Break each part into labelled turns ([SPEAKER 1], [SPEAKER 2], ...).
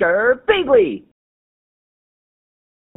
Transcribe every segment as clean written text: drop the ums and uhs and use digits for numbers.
[SPEAKER 1] Girbeagly.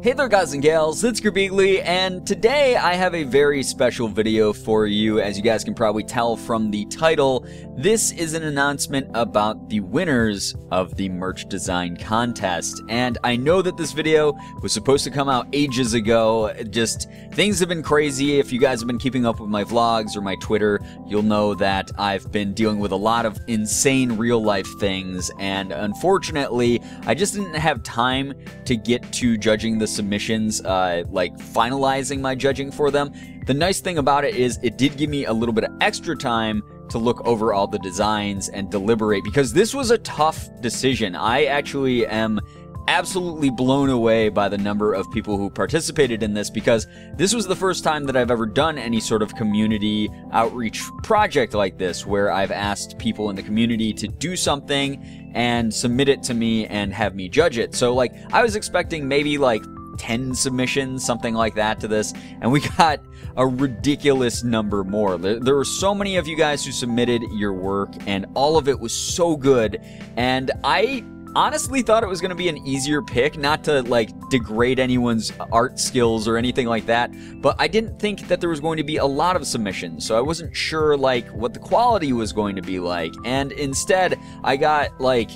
[SPEAKER 2] Hey there guys and gals, it's Girbeagly, and today I have a very special video for you. As you guys can probably tell from the title, this is an announcement about the winners of the merch design contest. And I know that this video was supposed to come out ages ago, just things have been crazy. If you guys have been keeping up with my vlogs or my Twitter, you'll know that I've been dealing with a lot of insane real life things, and unfortunately, I just didn't have time to get to judging the submissions, like finalizing my judging for them. The nice thing about it is it did give me a little bit of extra time to look over all the designs and deliberate, because this was a tough decision. I actually am absolutely blown away by the number of people who participated in this, because this was the first time that I've ever done any sort of community outreach project like this, where I've asked people in the community to do something and submit it to me and have me judge it. So like, I was expecting maybe like 10 submissions, something like that to this, and we got a ridiculous number more. There were so many of you guys who submitted your work, and all of it was so good, and I honestly thought it was going to be an easier pick, not to like degrade anyone's art skills or anything like that, but I didn't think that there was going to be a lot of submissions, so I wasn't sure like what the quality was going to be like, and instead I got like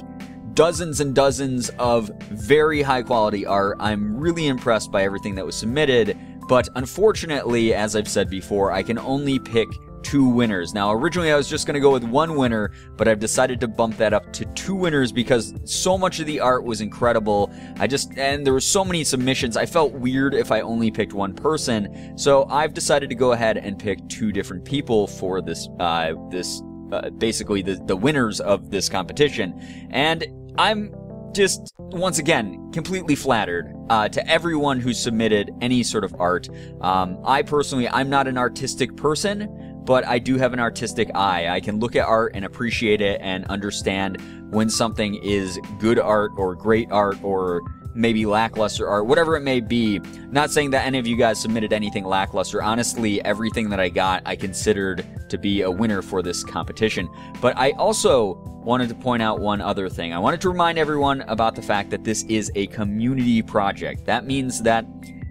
[SPEAKER 2] dozens and dozens of very high quality art. I'm really impressed by everything that was submitted, but unfortunately, as I've said before, I can only pick 2 winners. Now, originally I was just going to go with 1 winner, but I've decided to bump that up to 2 winners because so much of the art was incredible. And there were so many submissions, I felt weird if I only picked 1 person, so I've decided to go ahead and pick 2 different people for this, basically the winners of this competition. And I'm just, once again, completely flattered to everyone who submitted any sort of art. I personally, I'm not an artistic person, but I do have an artistic eye. I can look at art and appreciate it and understand when something is good art or great art or maybe lackluster art, whatever it may be. Not saying that any of you guys submitted anything lackluster. Honestly, everything that I got, I considered to be a winner for this competition. But I also wanted to point out one other thing. I wanted to remind everyone about the fact that this is a community project. That means that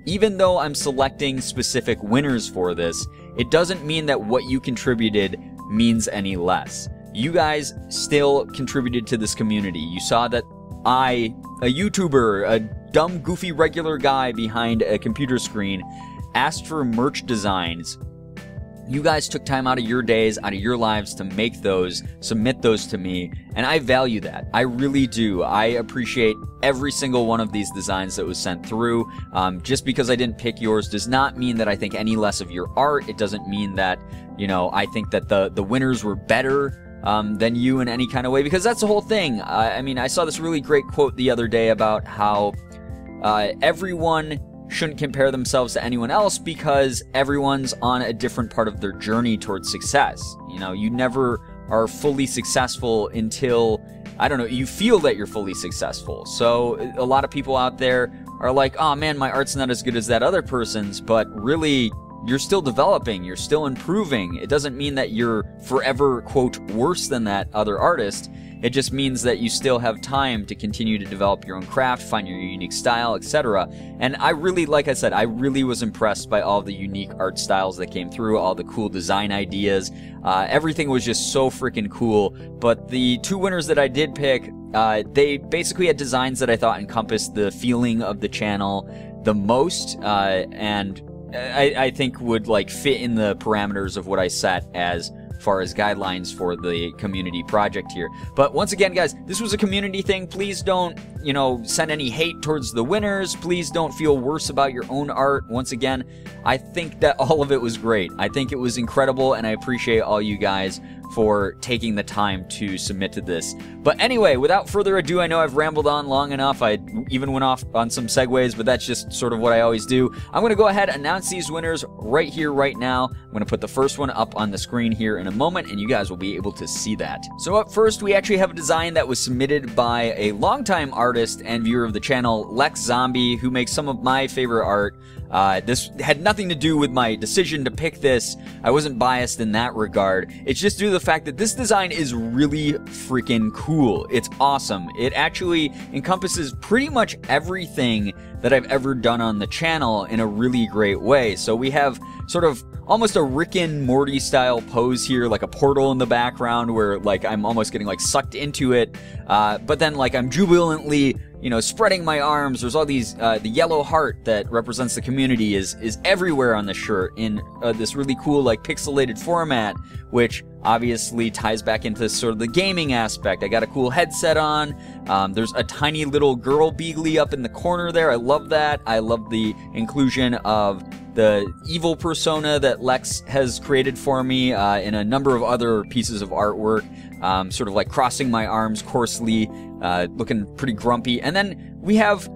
[SPEAKER 2] even though I'm selecting specific winners for this, it doesn't mean that what you contributed means any less. You guys still contributed to this community. You saw that I, a YouTuber, a dumb, goofy, regular guy behind a computer screen, asked for merch designs. You guys took time out of your days, out of your lives to make those, submit those to me, and I value that. I really do. I appreciate every single one of these designs that was sent through. Just because I didn't pick yours does not mean that I think any less of your art. It doesn't mean that, you know, I think that the winners were better than you in any kind of way, because that's the whole thing. I mean, I saw this really great quote the other day about how everyone shouldn't compare themselves to anyone else because everyone's on a different part of their journey towards success. You know, you never are fully successful until, I don't know, you feel that you're fully successful. So a lot of people out there are like, oh man, my art's not as good as that other person's, but really, you're still developing, you're still improving. It doesn't mean that you're forever, quote, worse than that other artist. It just means that you still have time to continue to develop your own craft, find your unique style, etc. And I really, like I said, I really was impressed by all the unique art styles that came through, all the cool design ideas. Everything was just so freaking cool. But the 2 winners that I did pick, they basically had designs that I thought encompassed the feeling of the channel the most, and I think would like fit in the parameters of what I set as far as guidelines for the community project here. But once again, guys, this was a community thing. Please don't, you know, send any hate towards the winners. Please don't feel worse about your own art. Once again, I think that all of it was great. I think it was incredible, and I appreciate all you guys for taking the time to submit to this. But anyway, without further ado, I know I've rambled on long enough. I even went off on some segues, but that's just sort of what I always do. I'm going to go ahead and announce these winners right here, right now. I'm going to put the first one up on the screen here in a moment, and you guys will be able to see that. So up first, we actually have a design that was submitted by a longtime artist and viewer of the channel, Lex Zombie, who makes some of my favorite art. This had nothing to do with my decision to pick this. I wasn't biased in that regard. It's just due to the fact that this design is really freaking cool. It's awesome. It actually encompasses pretty much everything that I've ever done on the channel in a really great way. So we have sort of almost a Rick and Morty style pose here, like a portal in the background where like I'm almost getting like sucked into it. But then like I'm jubilantly, you know, spreading my arms. There's all these, the yellow heart that represents the community is everywhere on the shirt in this really cool like pixelated format, which obviously ties back into sort of the gaming aspect. I got a cool headset on. There's a tiny little Girbeagly up in the corner there. I love that. I love the inclusion of the evil persona that Lex has created for me in a number of other pieces of artwork. Sort of like crossing my arms coarsely, looking pretty grumpy. And then we have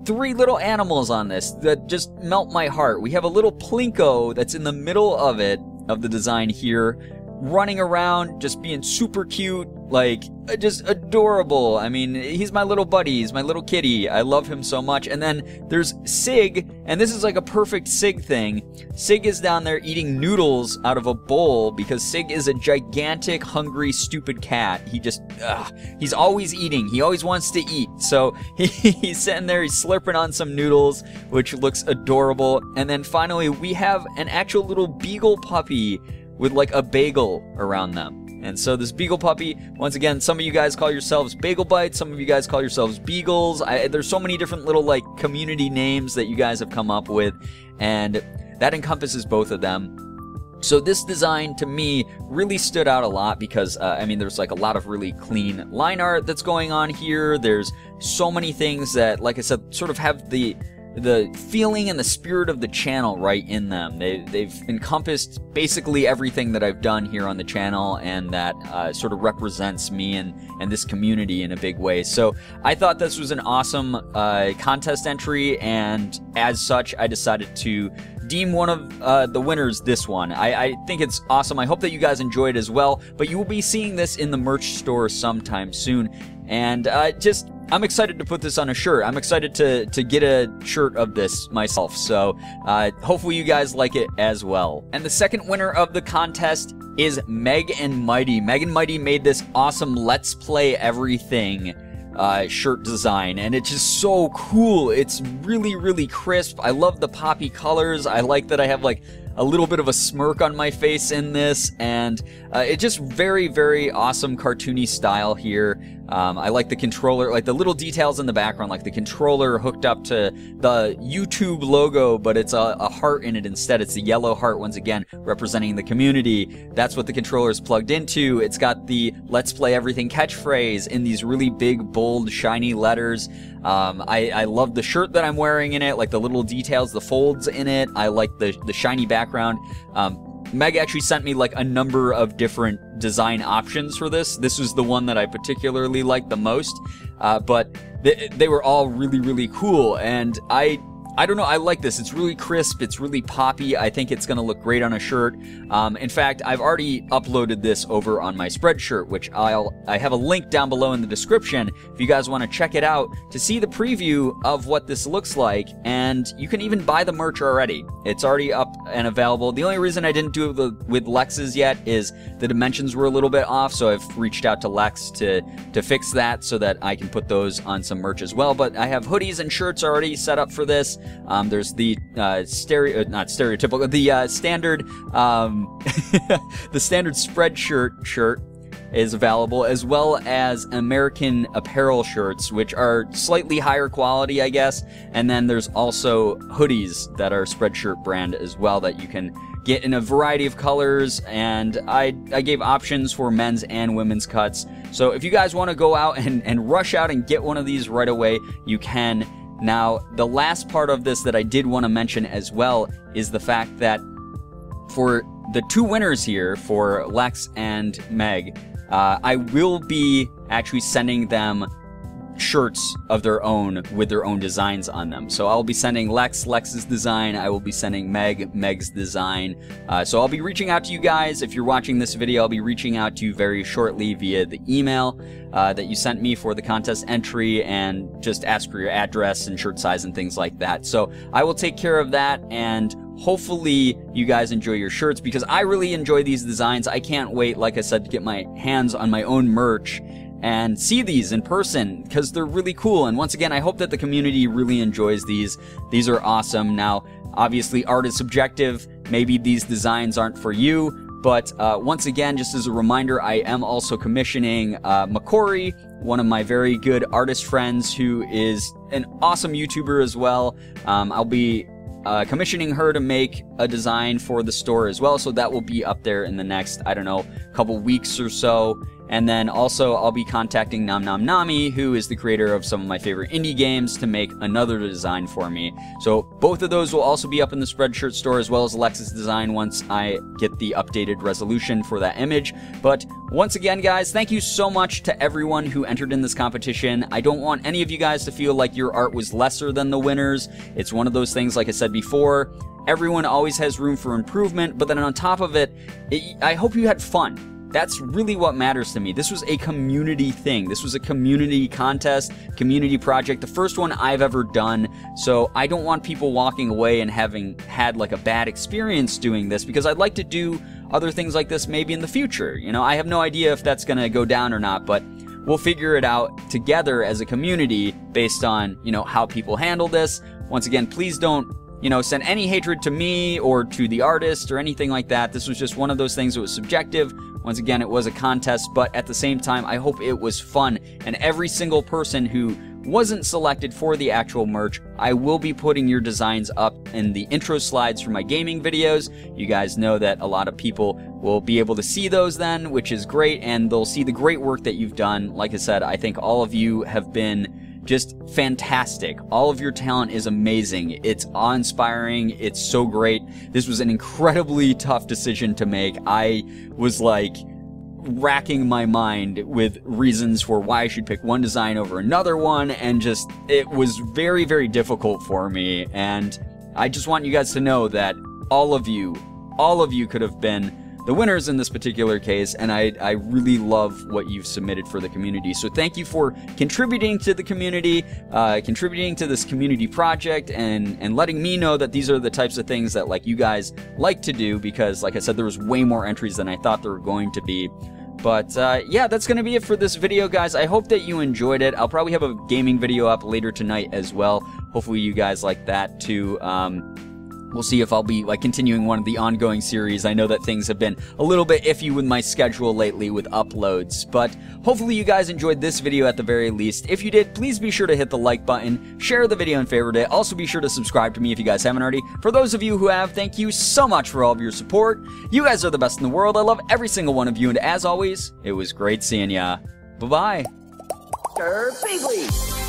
[SPEAKER 2] 3 little animals on this that just melt my heart. We have a little Plinko that's in the middle of it, of the design here, running around, just being super cute, like, just adorable. I mean, he's my little buddy, he's my little kitty. I love him so much. And then there's Sig, and this is like a perfect Sig thing. Sig is down there eating noodles out of a bowl because Sig is a gigantic, hungry, stupid cat. He just, he's always eating. He always wants to eat. So he's sitting there, he's slurping on some noodles, which looks adorable. And then finally, we have an actual little beagle puppy with like a bagel around them. And so this beagle puppy, once again, some of you guys call yourselves Bagel Bites, some of you guys call yourselves Beagles. There's so many different little like community names that you guys have come up with, and that encompasses both of them. So this design to me really stood out a lot because, I mean, there's like a lot of really clean line art that's going on here. There's so many things that, like I said, sort of have the feeling and the spirit of the channel right in them. They've encompassed basically everything that I've done here on the channel, and that sort of represents me and this community in a big way. So I thought this was an awesome contest entry, and as such, I decided to deem one of the winners this one. I think it's awesome. I hope that you guys enjoy it as well, but you will be seeing this in the merch store sometime soon. And I'm excited to put this on a shirt. I'm excited to get a shirt of this myself. So hopefully you guys like it as well. And the second winner of the contest is Meg and Mighty. Meg and Mighty made this awesome Let's Play Everything shirt design, and it's just so cool. It's really, really crisp. I love the poppy colors. I like that I have like a little bit of a smirk on my face in this, and it's just very, very awesome cartoony style here. I like the controller, like the little details in the background, like the controller hooked up to the YouTube logo, but it's a heart in it instead. It's the yellow heart, once again, representing the community. That's what the controller is plugged into. It's got the Let's Play Everything catchphrase in these really big, bold, shiny letters. I love the shirt that I'm wearing in it, like the little details, the folds in it. I like the shiny background. Meg actually sent me like a number of different design options for this. This was the one that I particularly liked the most, but they were all really, really cool, and I don't know, I like this. It's really crisp, it's really poppy. I think it's gonna look great on a shirt. In fact, I've already uploaded this over on my Spreadshirt, which I have a link down below in the description if you guys want to check it out to see the preview of what this looks like, and you can even buy the merch already. It's already up and available. The only reason I didn't do it with Lex's yet is the dimensions were a little bit off, so I've reached out to Lex to fix that so that I can put those on some merch as well. But I have hoodies and shirts already set up for this. There's the standard the standard Spreadshirt shirt is available, as well as American Apparel shirts, which are slightly higher quality, I guess. And then there's also hoodies that are Spreadshirt brand as well that you can get in a variety of colors, and I gave options for men's and women's cuts. So if you guys want to go out and rush out and get one of these right away, you can. Now, the last part of this that I did want to mention as well is the fact that for the 2 winners here, for Lex and Meg, I will be actually sending them shirts of their own with their own designs on them. So I'll be sending Lex's design, I will be sending Meg's design. So I'll be reaching out to you guys. If you're watching this video, I'll be reaching out to you very shortly via the email that you sent me for the contest entry, and just ask for your address and shirt size and things like that. So I will take care of that, and hopefully you guys enjoy your shirts, because I really enjoy these designs. I can't wait, like I said, to get my hands on my own merch and see these in person, because they're really cool. And once again, I hope that the community really enjoys these. These are awesome. Now, obviously, art is subjective. Maybe these designs aren't for you, but once again, just as a reminder, I am also commissioning Makori, one of my very good artist friends who is an awesome YouTuber as well. I'll be commissioning her to make a design for the store as well, so that will be up there in the next, I don't know, couple weeks or so. And then also I'll be contacting Nami, who is the creator of some of my favorite indie games, to make another design for me. So both of those will also be up in the Spreadshirt store, as well as Alexa's design, once I get the updated resolution for that image. But once again, guys, thank you so much to everyone who entered in this competition. I don't want any of you guys to feel like your art was lesser than the winners. It's one of those things, like I said before, everyone always has room for improvement, but then on top of it, I hope you had fun. That's really what matters to me. This was a community thing. This was a community contest, community project, the first one I've ever done. So I don't want people walking away and having had like a bad experience doing this, because I'd like to do other things like this maybe in the future. You know, I have no idea if that's going to go down or not, but we'll figure it out together as a community based on, you know, how people handle this. Once again, please don't, you know, send any hatred to me or to the artist or anything like that. This was just one of those things that was subjective. Once again, it was a contest, but at the same time, I hope it was fun. And every single person who wasn't selected for the actual merch, I will be putting your designs up in the intro slides for my gaming videos. You guys know that a lot of people will be able to see those then, which is great, and they'll see the great work that you've done. Like I said, I think all of you have been just fantastic. All of your talent is amazing. It's awe-inspiring. It's so great. This was an incredibly tough decision to make. I was like racking my mind with reasons for why I should pick one design over another one, and just, it was very, very difficult for me. And I just want you guys to know that all of you could have been the winners in this particular case, and I really love what you've submitted for the community. So thank you for contributing to the community, contributing to this community project, and letting me know that these are the types of things that like you guys like to do, because like I said, there was way more entries than I thought there were going to be. But yeah, that's going to be it for this video, guys. I hope that you enjoyed it. I'll probably have a gaming video up later tonight as well. Hopefully you guys like that too. We'll see if I'll be like continuing one of the ongoing series. I know that things have been a little bit iffy with my schedule lately with uploads, but hopefully you guys enjoyed this video at the very least. If you did, please be sure to hit the like button, share the video and favorite it. Also be sure to subscribe to me if you guys haven't already. For those of you who have, thank you so much for all of your support. You guys are the best in the world. I love every single one of you, and as always, it was great seeing ya. Bye-bye.
[SPEAKER 1] Girbeagly.